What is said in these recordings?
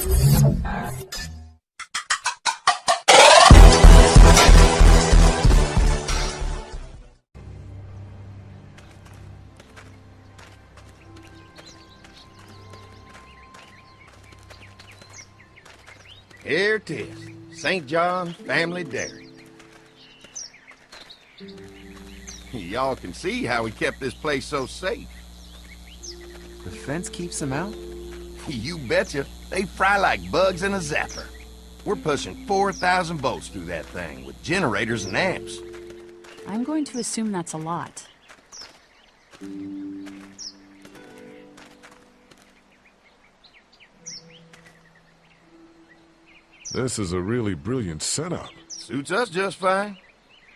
Here it is, St. John Family Dairy. Y'all can see how we kept this place so safe. The fence keeps them out? You betcha. They fry like bugs in a zapper. We're pushing 4,000 volts through that thing with generators and amps. I'm going to assume that's a lot. This is a really brilliant setup. Suits us just fine.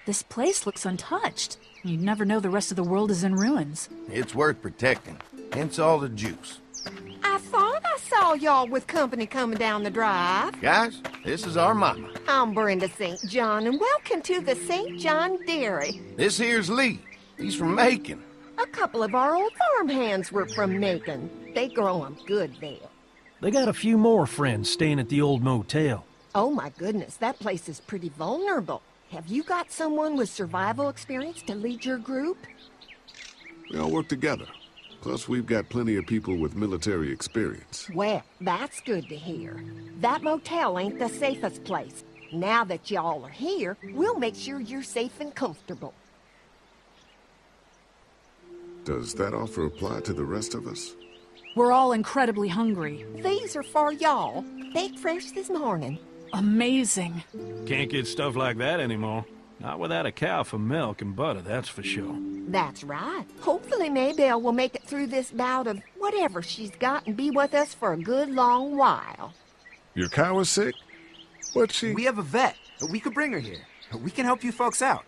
This place looks untouched. You'd never know the rest of the world is in ruins. It's worth protecting, hence all the juice. I thought I saw y'all with company coming down the drive. Guys, this is our mama. I'm Brenda St. John, and welcome to the St. John Dairy. This here's Lee. He's from Macon. A couple of our old farm hands were from Macon. They grow 'em good there. They got a few more friends staying at the old motel. Oh my goodness, that place is pretty vulnerable. Have you got someone with survival experience to lead your group? We all work together. Plus, we've got plenty of people with military experience. Well, that's good to hear. That motel ain't the safest place. Now that y'all are here, we'll make sure you're safe and comfortable. Does that offer apply to the rest of us? We're all incredibly hungry. These are for y'all. Baked fresh this morning. Amazing. Can't get stuff like that anymore. Not without a cow for milk and butter, that's for sure. That's right. Hopefully Maybelle will make it through this bout of whatever she's got and be with us for a good long while. Your cow is sick? What's she? We have a vet. We could bring her here. We can help you folks out.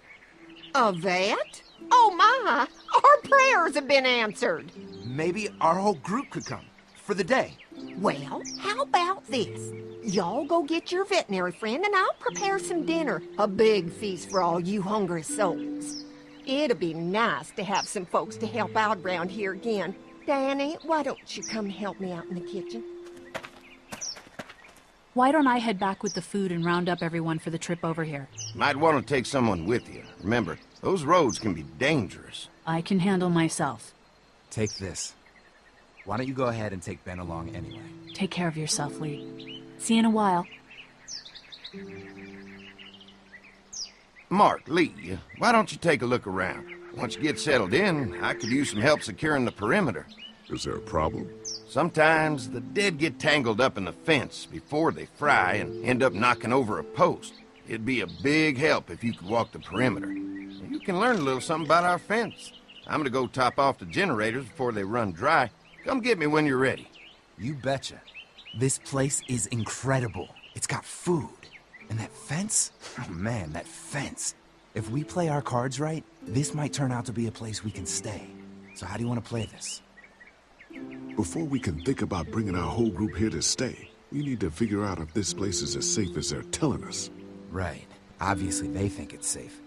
A vet? Oh my! Our prayers have been answered. Maybe our whole group could come. For the day. Well, how about this? Y'all go get your veterinary friend and I'll prepare some dinner. A big feast for all you hungry souls. It'll be nice to have some folks to help out around here again. Danny, why don't you come help me out in the kitchen? Why don't I head back with the food and round up everyone for the trip over here? Might want to take someone with you. Remember, those roads can be dangerous. I can handle myself. Take this. Why don't you go ahead and take Ben along anyway? Take care of yourself, Lee. See you in a while. Mark, Lee, why don't you take a look around? Once you get settled in, I could use some help securing the perimeter. Is there a problem? Sometimes the dead get tangled up in the fence before they fry and end up knocking over a post. It'd be a big help if you could walk the perimeter. You can learn a little something about our fence. I'm gonna go top off the generators before they run dry. Come get me when you're ready. You betcha. This place is incredible. It's got food. And that fence? Oh man, that fence. If we play our cards right, this might turn out to be a place we can stay. So how do you want to play this? Before we can think about bringing our whole group here to stay, we need to figure out if this place is as safe as they're telling us. Right. Obviously they think it's safe.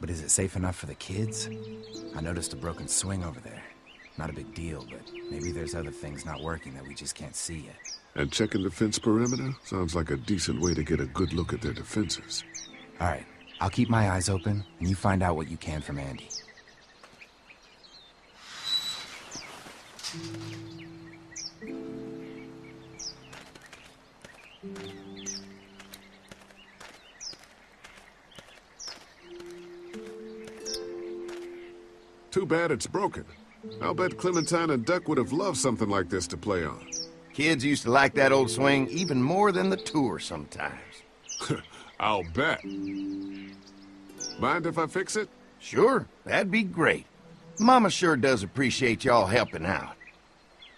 But is it safe enough for the kids? I noticed a broken swing over there. Not a big deal, but maybe there's other things not working that we just can't see yet. And checking the fence perimeter sounds like a decent way to get a good look at their defenses. All right. I'll keep my eyes open, and you find out what you can from Andy. Too bad it's broken. I'll bet Clementine and Duck would have loved something like this to play on. Kids used to like that old swing even more than the tour sometimes. I'll bet. Mind if I fix it? Sure, that'd be great. Mama sure does appreciate y'all helping out.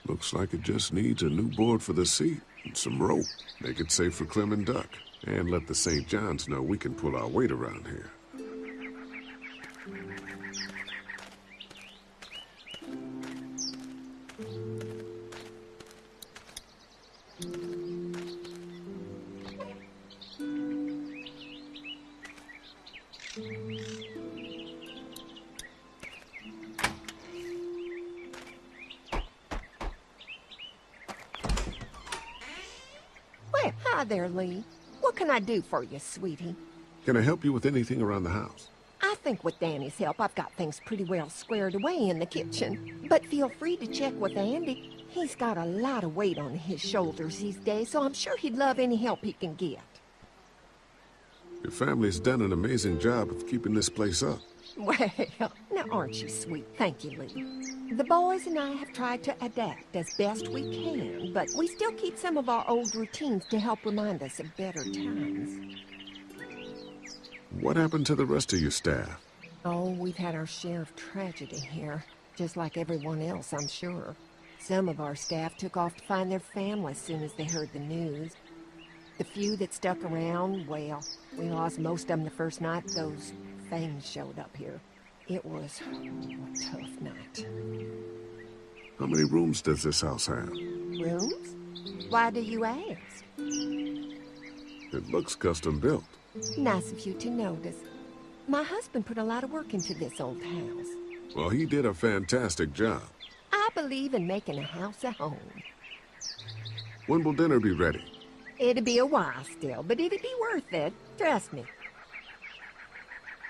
Looks like it just needs a new board for the seat and some rope. Make it safe for Clem and Duck. And let the St. John's know we can pull our weight around here. Hi there, Lee. What can I do for you, sweetie? Can I help you with anything around the house? I think with Danny's help, I've got things pretty well squared away in the kitchen. But feel free to check with Andy. He's got a lot of weight on his shoulders these days, so I'm sure he'd love any help he can get. Your family's done an amazing job of keeping this place up. Well, now aren't you sweet? Thank you, Lee. The boys and I have tried to adapt as best we can, but we still keep some of our old routines to help remind us of better times. What happened to the rest of your staff? Oh, we've had our share of tragedy here, just like everyone else, I'm sure. Some of our staff took off to find their families as soon as they heard the news. The few that stuck around, well, we lost most of them the first night those things showed up here. It was a tough night. How many rooms does this house have? Rooms? Why do you ask? It looks custom built. Nice of you to notice. My husband put a lot of work into this old house. Well, he did a fantastic job. I believe in making a house a home. When will dinner be ready? It'll be a while still, but it'll be worth it. Trust me.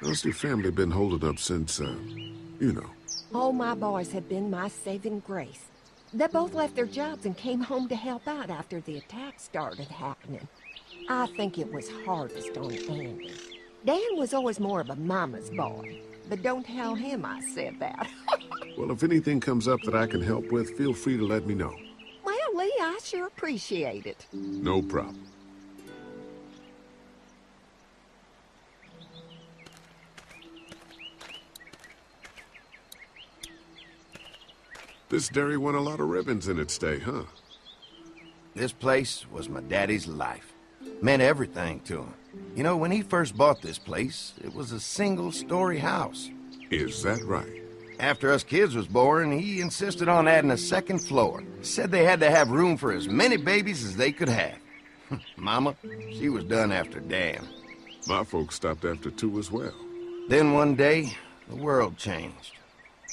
How's your family been holding up since, you know? All my boys have been my saving grace. They both left their jobs and came home to help out after the attack started happening. I think it was hardest on Andy. Dan was always more of a mama's boy, but don't tell him I said that. Well, if anything comes up that I can help with, feel free to let me know. Well, Lee, I sure appreciate it. No problem. This dairy won a lot of ribbons in its day, huh? This place was my daddy's life. Meant everything to him. You know, when he first bought this place, it was a single-story house. Is that right? After us kids was born, he insisted on adding a second floor. Said they had to have room for as many babies as they could have. Mama, she was done after Dan. My folks stopped after 2 as well. Then one day, the world changed.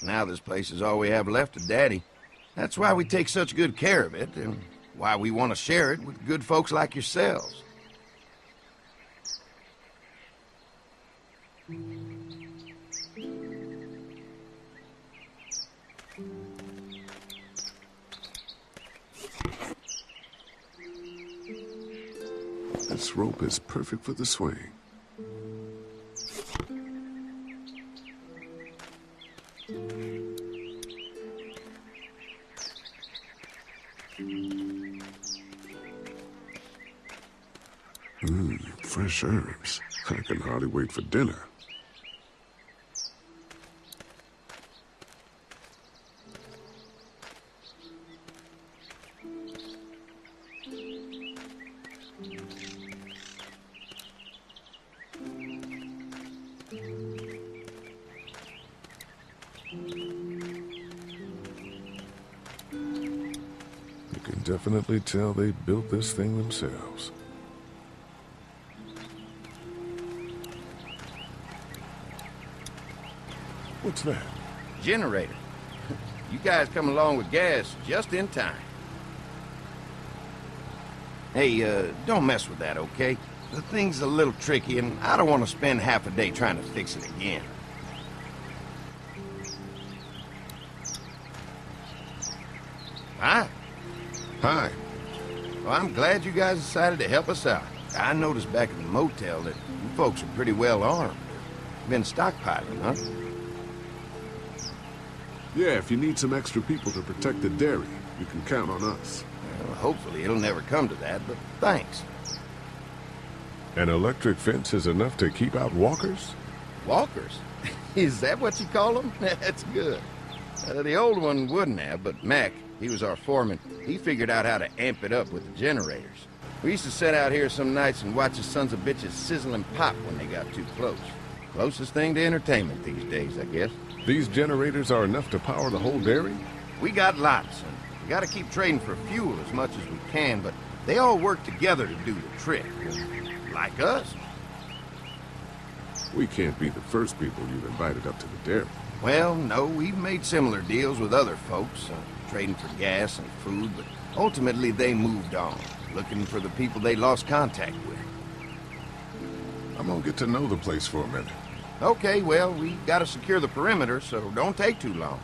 Now this place is all we have left of Daddy. That's why we take such good care of it, and why we want to share it with good folks like yourselves. This rope is perfect for the swing. Fresh herbs. I can hardly wait for dinner. You can definitely tell they built this thing themselves. What's that? Generator. You guys come along with gas just in time. Hey, don't mess with that, okay? The thing's a little tricky, and I don't want to spend half a day trying to fix it again. Hi. Hi. Well, I'm glad you guys decided to help us out. I noticed back at the motel that you folks are pretty well armed. Been stockpiling, huh? Yeah, if you need some extra people to protect the dairy, you can count on us. Well, hopefully it'll never come to that, but thanks. An electric fence is enough to keep out walkers? Walkers? Is that what you call them? That's good. The old one wouldn't have, but Mac, he was our foreman. He figured out how to amp it up with the generators. We used to sit out here some nights and watch the sons of bitches sizzle and pop when they got too close. Closest thing to entertainment these days, I guess. These generators are enough to power the whole dairy? We got lots, and we gotta keep trading for fuel as much as we can, but they all work together to do the trick. Like us. We can't be the first people you've invited up to the dairy. Well, no, we've made similar deals with other folks, trading for gas and food, but ultimately they moved on. looking for the people they lost contact with. I'm gonna get to know the place for a minute. Okay, well, we gotta secure the perimeter, so don't take too long.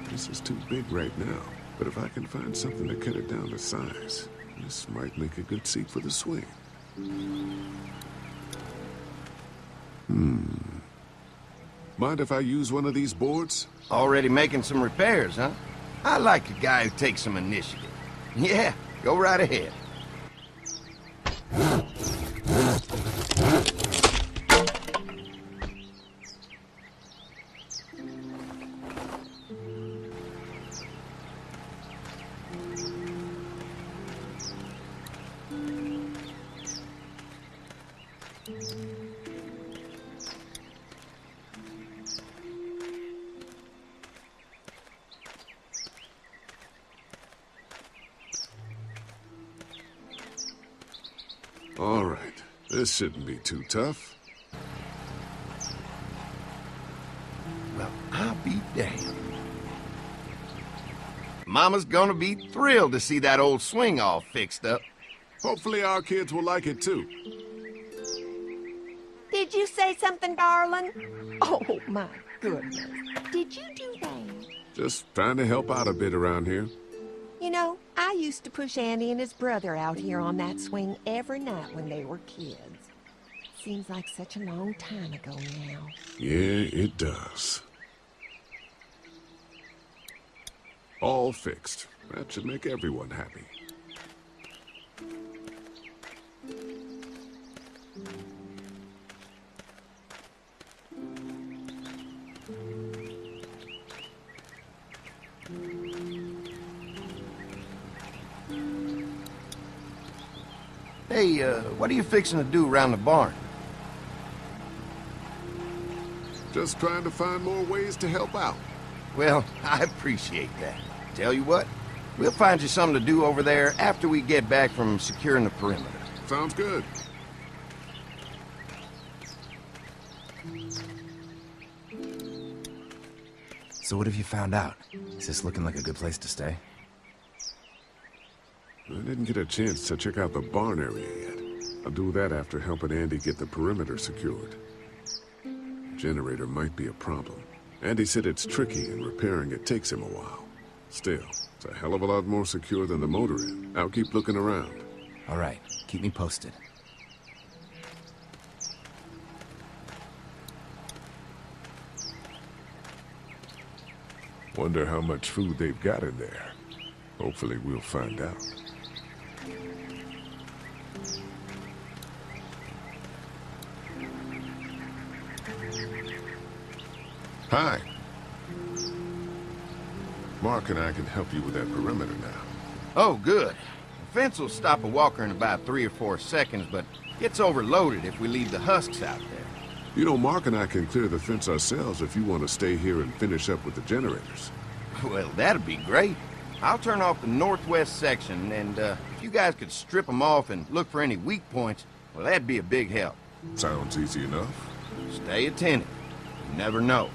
This is too big right now, but if I can find something to cut it down to size, this might make a good seat for the swing. Mind if I use one of these boards? Already making some repairs, huh? I like a guy who takes some initiative. Yeah, go right ahead. All right, this shouldn't be too tough. Well, I'll be damned. Mama's gonna be thrilled to see that old swing all fixed up. Hopefully our kids will like it too. Did you say something, darling? Oh, my goodness. Did you do that? Just trying to help out a bit around here. You know, I used to push Andy and his brother out here on that swing every night when they were kids. Seems like such a long time ago now. Yeah, it does. All fixed. That should make everyone happy. Hey, what are you fixing to do around the barn? Just trying to find more ways to help out. Well, I appreciate that. Tell you what, we'll find you something to do over there after we get back from securing the perimeter. Sounds good. So what have you found out? Is this looking like a good place to stay? I didn't get a chance to check out the barn area yet. I'll do that after helping Andy get the perimeter secured. Generator might be a problem. Andy said it's tricky and repairing it takes him a while. Still, it's a hell of a lot more secure than the motor inn. I'll keep looking around. All right, keep me posted. Wonder how much food they've got in there. Hopefully we'll find out. Hi. Mark and I can help you with that perimeter now. Oh, good. The fence will stop a walker in about 3 or 4 seconds, but gets overloaded if we leave the husks out there. You know, Mark and I can clear the fence ourselves if you want to stay here and finish up with the generators. Well, that'd be great. I'll turn off the northwest section, and if you guys could strip them off and look for any weak points, well, that'd be a big help. Sounds easy enough. Stay attentive. You never know.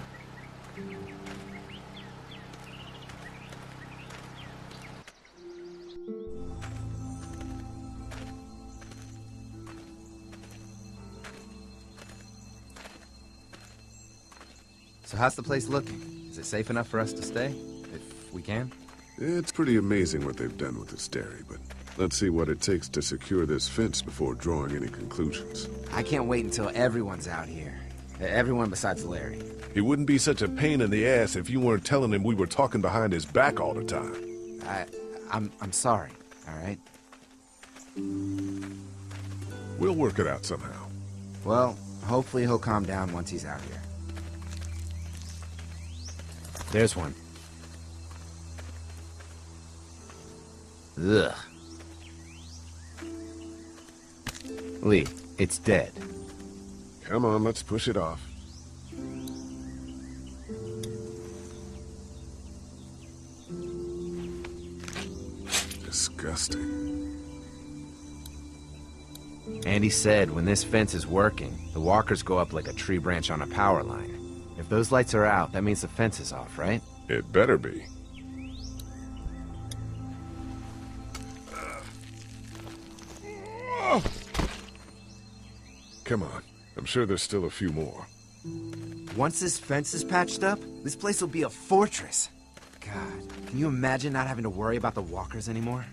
So how's the place looking? Is it safe enough for us to stay? If we can? It's pretty amazing what they've done with this dairy, but let's see what it takes to secure this fence before drawing any conclusions. I can't wait until everyone's out here. Everyone besides Larry. He wouldn't be such a pain in the ass if you weren't telling him we were talking behind his back all the time. I'm sorry, all right? We'll work it out somehow. Well, hopefully he'll calm down once he's out here. There's one. Ugh. Lee, it's dead. Come on, let's push it off. Disgusting. Andy said when this fence is working, the walkers go up like a tree branch on a power line. If those lights are out, that means the fence is off, right? It better be. Come on. I'm sure there's still a few more. Once this fence is patched up, this place will be a fortress. God, can you imagine not having to worry about the walkers anymore?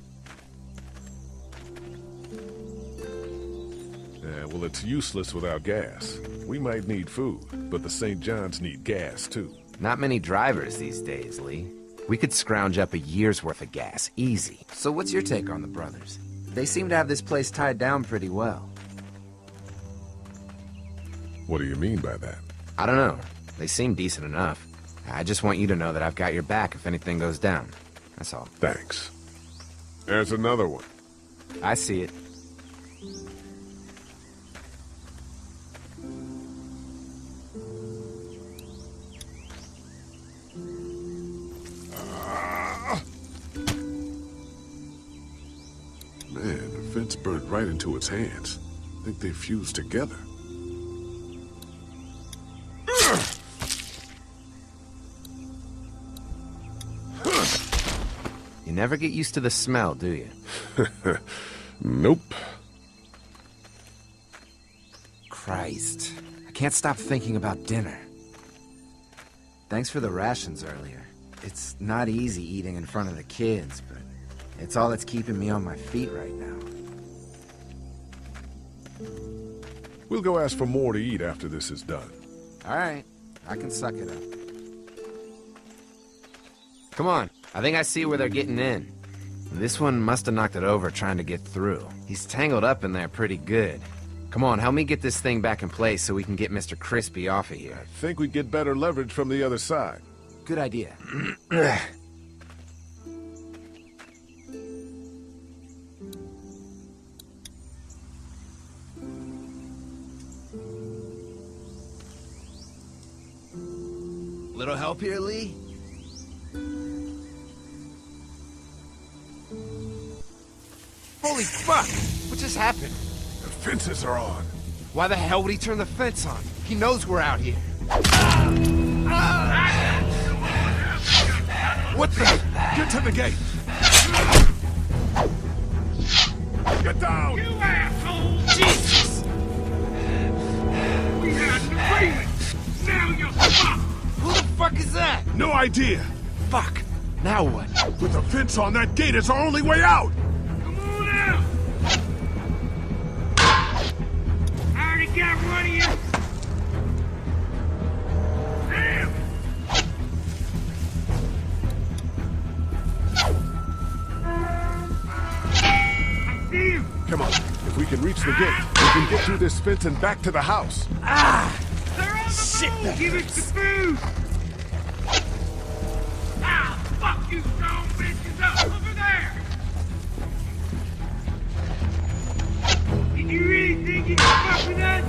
Yeah, well, it's useless without gas. We might need food, but the St. John's need gas, too. Not many drivers these days, Lee. We could scrounge up a year's worth of gas, easy. So what's your take on the brothers? They seem to have this place tied down pretty well. What do you mean by that? I don't know. They seem decent enough. I just want you to know that I've got your back if anything goes down. That's all. Thanks. There's another one. I see it. Man, the fence burnt right into its hands. I think they fused together. You never get used to the smell, do you? Nope. Christ. I can't stop thinking about dinner. Thanks for the rations earlier. It's not easy eating in front of the kids, but it's all that's keeping me on my feet right now. We'll go ask for more to eat after this is done. All right, I can suck it up. Come on, I think I see where they're getting in. This one must have knocked it over trying to get through. He's tangled up in there pretty good. Come on, help me get this thing back in place so we can get Mr. Crispy off of here. I think we get better leverage from the other side. Good idea. Little help here, Lee? Holy fuck! What just happened? The fences are on. Why the hell would he turn the fence on? He knows we're out here. What the? Get to the gate! Get down! You asshole! Jesus! We had an agreement! Now you're fucked! Who the fuck is that? No idea! Fuck! Now what? With the fence on, that gate is our only way out! Come on out! I already got one of you! Damn! I see him! Come on. If we can reach the gate, we can get through this fence and back to the house. They're on the Shit, move! that Give us the food! Ah, fuck you, strong bitches up over there! Did you really think you could fuck with us?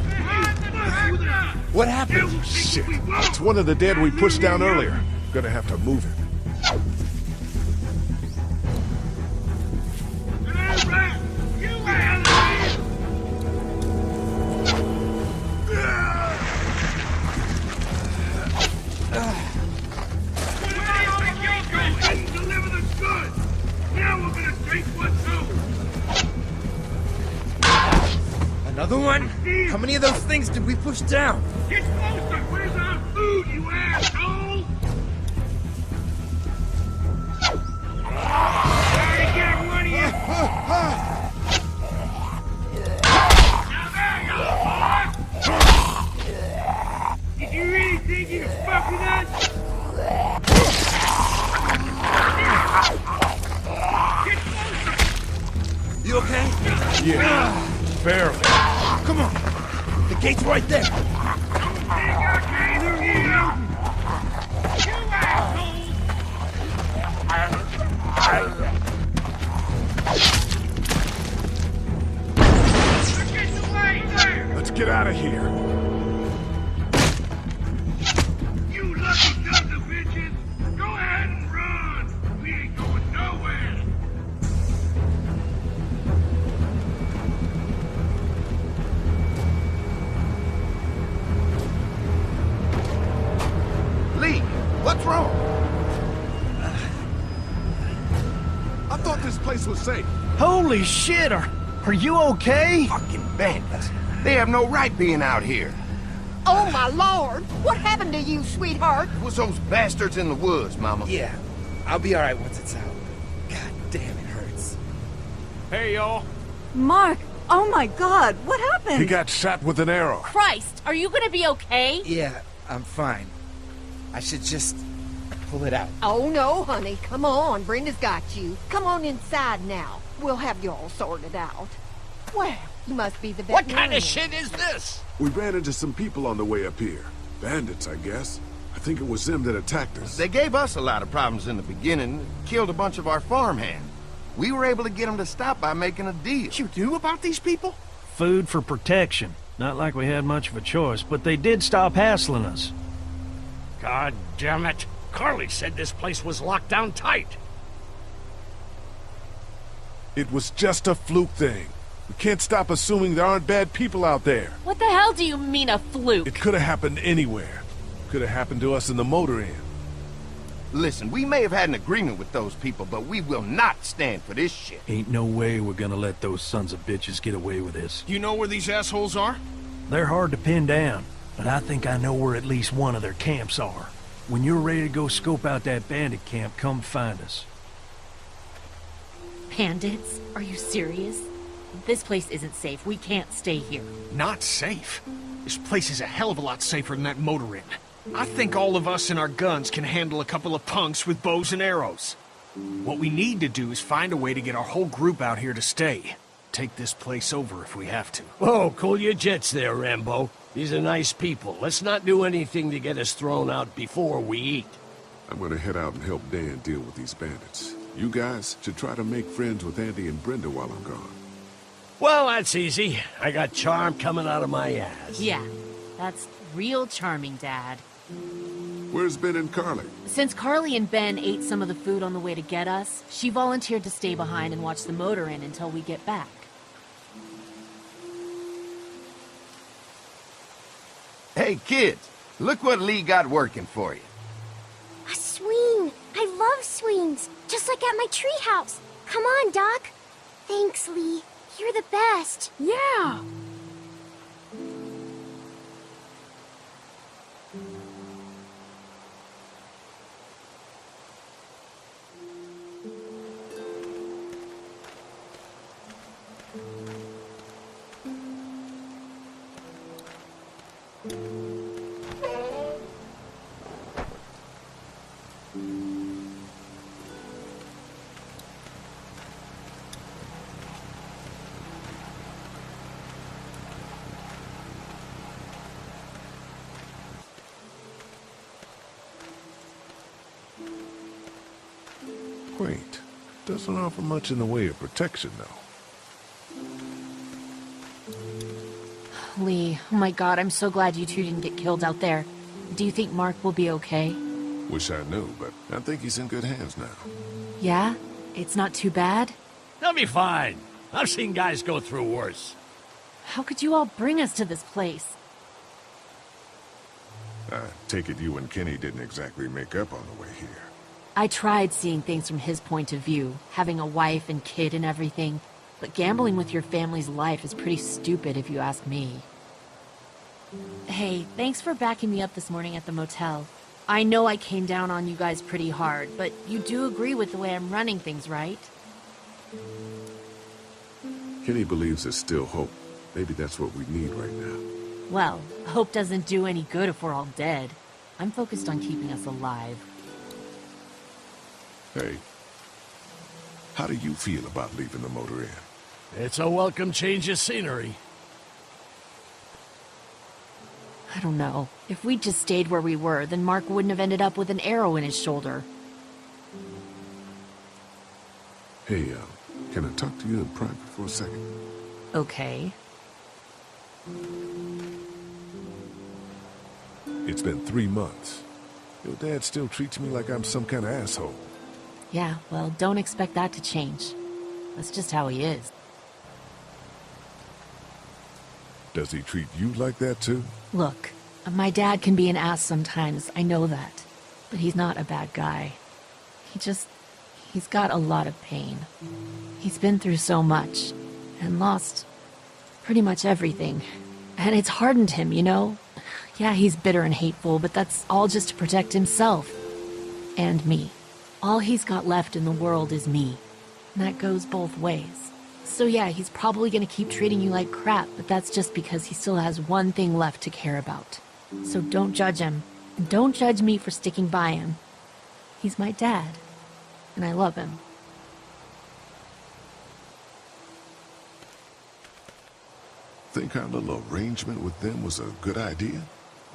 Behind the tractor! What happened? Shit. It's one of the dead we pushed down earlier. Gonna have to move him. Rat! You out of here! Where do you think you're going? Didn't deliver the goods! Now we're gonna take what's owed! Another one? How many of those things did we push down? Get closer! Where's our food, you asshole? I already got one of you! Now there you are, boy! Did you really think you could fuck with us? Get closer! You okay? Yeah. Barely. Come on. The gate's right there. Don't think I can't hear you! You assholes! They're getting away there! Let's get out of here. You lucky sons of bitches! Go ahead and run! We ain't going nowhere! wrong? I thought this place was safe. Holy shit, are you okay? Fucking bandits. They have no right being out here. Oh, my lord! What happened to you, sweetheart? It was those bastards in the woods, Mama. Yeah, I'll be alright once it's out. God damn, it hurts. Hey, y'all. Mark! Oh my god, what happened? He got shot with an arrow. Christ, are you gonna be okay? Yeah, I'm fine. I should just pull it out. Oh, no, honey. Come on. Brenda's got you. Come on inside now. We'll have you all sorted out. Well, you must be the veterinarian. What kind of shit is this? We ran into some people on the way up here. Bandits, I guess. I think it was them that attacked us. They gave us a lot of problems in the beginning, killed a bunch of our farmhands. We were able to get them to stop by making a deal. You knew about these people? Food for protection. Not like we had much of a choice, but they did stop hassling us. God damn it. Carly said this place was locked down tight. It was just a fluke thing. We can't stop assuming there aren't bad people out there. What the hell do you mean a fluke? It could have happened anywhere. Could have happened to us in the motor inn. Listen, we may have had an agreement with those people, but we will not stand for this shit. Ain't no way we're gonna let those sons of bitches get away with this. You know where these assholes are? They're hard to pin down, but I think I know where at least one of their camps are. When you're ready to go scope out that bandit camp, come find us. Bandits? Are you serious? This place isn't safe. We can't stay here. Not safe. This place is a hell of a lot safer than that motor inn. I think all of us and our guns can handle a couple of punks with bows and arrows. What we need to do is find a way to get our whole group out here to stay. Take this place over if we have to. Whoa, cool your jets there, Rambo. These are nice people. Let's not do anything to get us thrown out before we eat. I'm gonna head out and help Dan deal with these bandits. You guys should try to make friends with Andy and Brenda while I'm gone. Well, that's easy. I got charm coming out of my ass. Yeah, that's real charming, Dad. Where's Ben and Carly? Since Carly and Ben ate some of the food on the way to get us, she volunteered to stay behind and watch the motor inn until we get back. Hey, kids, look what Lee got working for you. A swing! I love swings! Just like at my treehouse! Come on, Doc! Thanks, Lee. You're the best! Yeah! Quaint. Doesn't offer much in the way of protection, though. Lee, oh my god, I'm so glad you two didn't get killed out there. Do you think Mark will be okay? Wish I knew, but I think he's in good hands now. Yeah? It's not too bad? They'll be fine. I've seen guys go through worse. How could you all bring us to this place? I take it you and Kenny didn't exactly make up on the way here. I tried seeing things from his point of view, having a wife and kid and everything, but gambling with your family's life is pretty stupid if you ask me. Hey, thanks for backing me up this morning at the motel. I know I came down on you guys pretty hard, but you do agree with the way I'm running things, right? Kenny believes there's still hope. Maybe that's what we need right now. Well, hope doesn't do any good if we're all dead. I'm focused on keeping us alive. Hey, how do you feel about leaving the motor inn? It's a welcome change of scenery. I don't know. If we'd just stayed where we were, then Mark wouldn't have ended up with an arrow in his shoulder. Hey, can I talk to you in private for a second? Okay. It's been 3 months. Your dad still treats me like I'm some kind of asshole. Yeah, well, don't expect that to change. That's just how he is. Does he treat you like that too? Look, my dad can be an ass sometimes, I know that. But he's not a bad guy. He's got a lot of pain. He's been through so much, and lost pretty much everything. And it's hardened him, you know? Yeah, he's bitter and hateful, but that's all just to protect himself. And me. All he's got left in the world is me. And that goes both ways. So yeah, he's probably gonna keep treating you like crap, but that's just because he still has one thing left to care about. So don't judge him. And don't judge me for sticking by him. He's my dad. And I love him. Think our little arrangement with them was a good idea?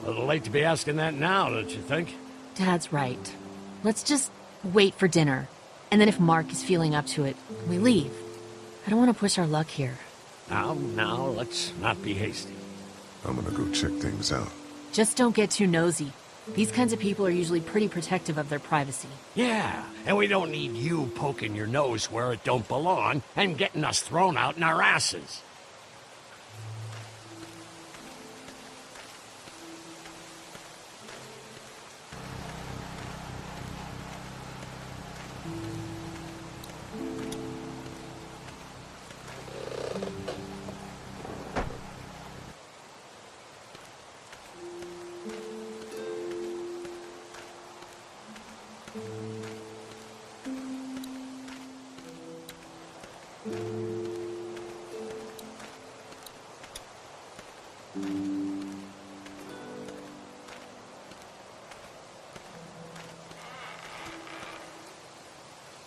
A little late to be asking that now, don't you think? Dad's right. Let's just wait for dinner. And then if Mark is feeling up to it, we leave. I don't want to push our luck here. Now, let's not be hasty. I'm gonna go check things out. Just don't get too nosy. These kinds of people are usually pretty protective of their privacy. Yeah, and we don't need you poking your nose where it don't belong and getting us thrown out in our asses.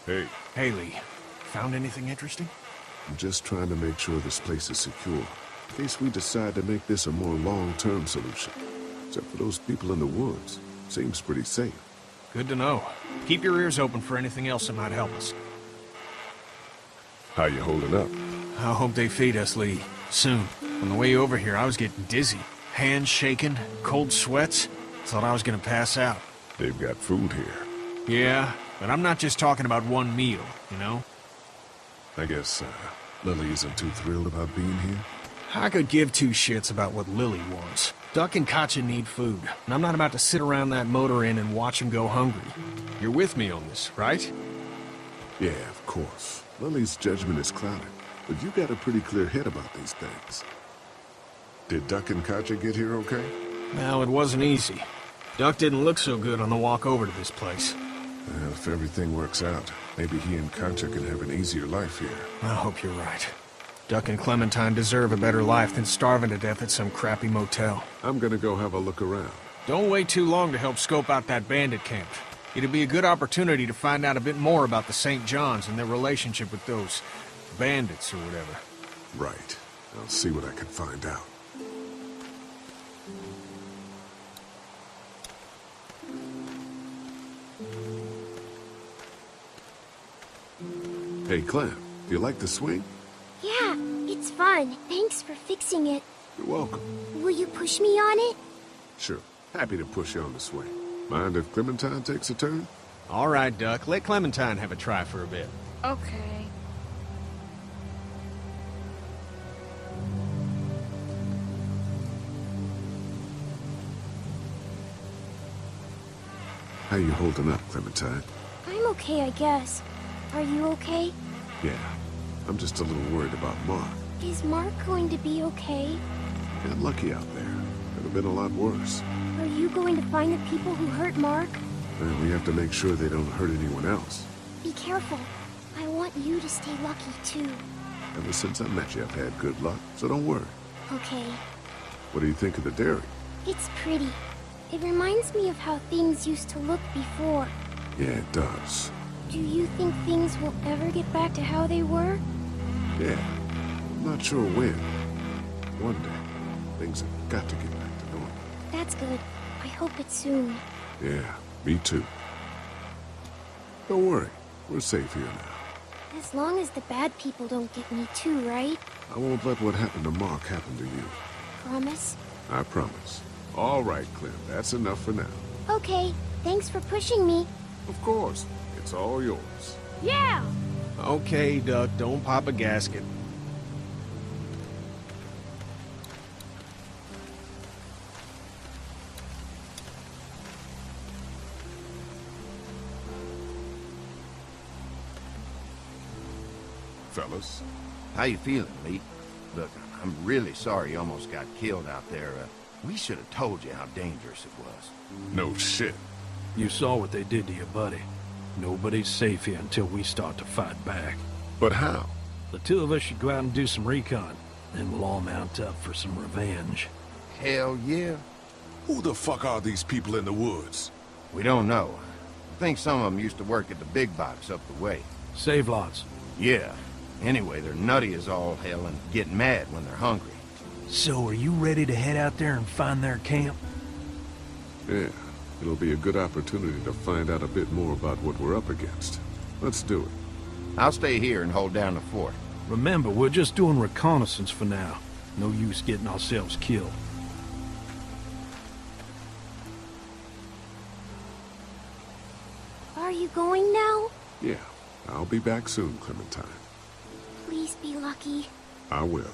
Hey. Hey, Lee. Found anything interesting? I'm just trying to make sure this place is secure, in case we decide to make this a more long-term solution. Except for those people in the woods. Seems pretty safe. Good to know. Keep your ears open for anything else that might help us. How you holding up? I hope they feed us, Lee. Soon. On the way over here, I was getting dizzy. Hands shaking, cold sweats. Thought I was gonna pass out. They've got food here. Yeah, but I'm not just talking about one meal, you know? I guess, Lily isn't too thrilled about being here? I could give two shits about what Lily wants. Duck and Katjaa need food, and I'm not about to sit around that motor inn and watch them go hungry. You're with me on this, right? Yeah, of course. Lily's judgment is clouded, but you got a pretty clear head about these things. Did Duck and Katjaa get here okay? No, it wasn't easy. Duck didn't look so good on the walk over to this place. Well, if everything works out, maybe he and Katjaa can have an easier life here. I hope you're right. Duck and Clementine deserve a better life than starving to death at some crappy motel. I'm gonna go have a look around. Don't wait too long to help scope out that bandit camp. It'd be a good opportunity to find out a bit more about the St. John's and their relationship with those bandits or whatever. Right. I'll see what I can find out. Hey, Clem, do you like the swing? Yeah, it's fun. Thanks for fixing it. You're welcome. Will you push me on it? Sure. Happy to push you on the swing. Mind if Clementine takes a turn? All right, Duck. Let Clementine have a try for a bit. Okay. How you holding up, Clementine? I'm okay, I guess. Are you okay? Yeah. I'm just a little worried about Mark. Is Mark going to be okay? Got lucky out there. Could have been a lot worse. Are you going to find the people who hurt Mark? And we have to make sure they don't hurt anyone else. Be careful. I want you to stay lucky, too. Ever since I met you, I've had good luck, so don't worry. Okay. What do you think of the dairy? It's pretty. It reminds me of how things used to look before. Yeah, it does. Do you think things will ever get back to how they were? Yeah. I'm not sure when. One day, things have got to get back to normal. That's good. I hope it's soon. Yeah, me too. Don't worry. We're safe here now. As long as the bad people don't get me too, right? I won't let what happened to Mark happen to you. Promise? I promise. All right, Clem. That's enough for now. Okay. Thanks for pushing me. Of course. It's all yours. Yeah! Okay, Duck. Don't pop a gasket. fellas. How you feeling, Lee? Look, I'm really sorry you almost got killed out there. We should have told you how dangerous it was. No shit. You saw what they did to your buddy. Nobody's safe here until we start to fight back. But how? The two of us should go out and do some recon. Then we'll all mount up for some revenge. Hell yeah. Who the fuck are these people in the woods? We don't know. I think some of them used to work at the big box up the way. Save lots. Yeah. Anyway, they're nutty as all hell and get mad when they're hungry. So, are you ready to head out there and find their camp? Yeah, it'll be a good opportunity to find out a bit more about what we're up against. Let's do it. I'll stay here and hold down the fort. Remember, we're just doing reconnaissance for now. No use getting ourselves killed. Are you going now? Yeah, I'll be back soon, Clementine. Please be lucky. I will.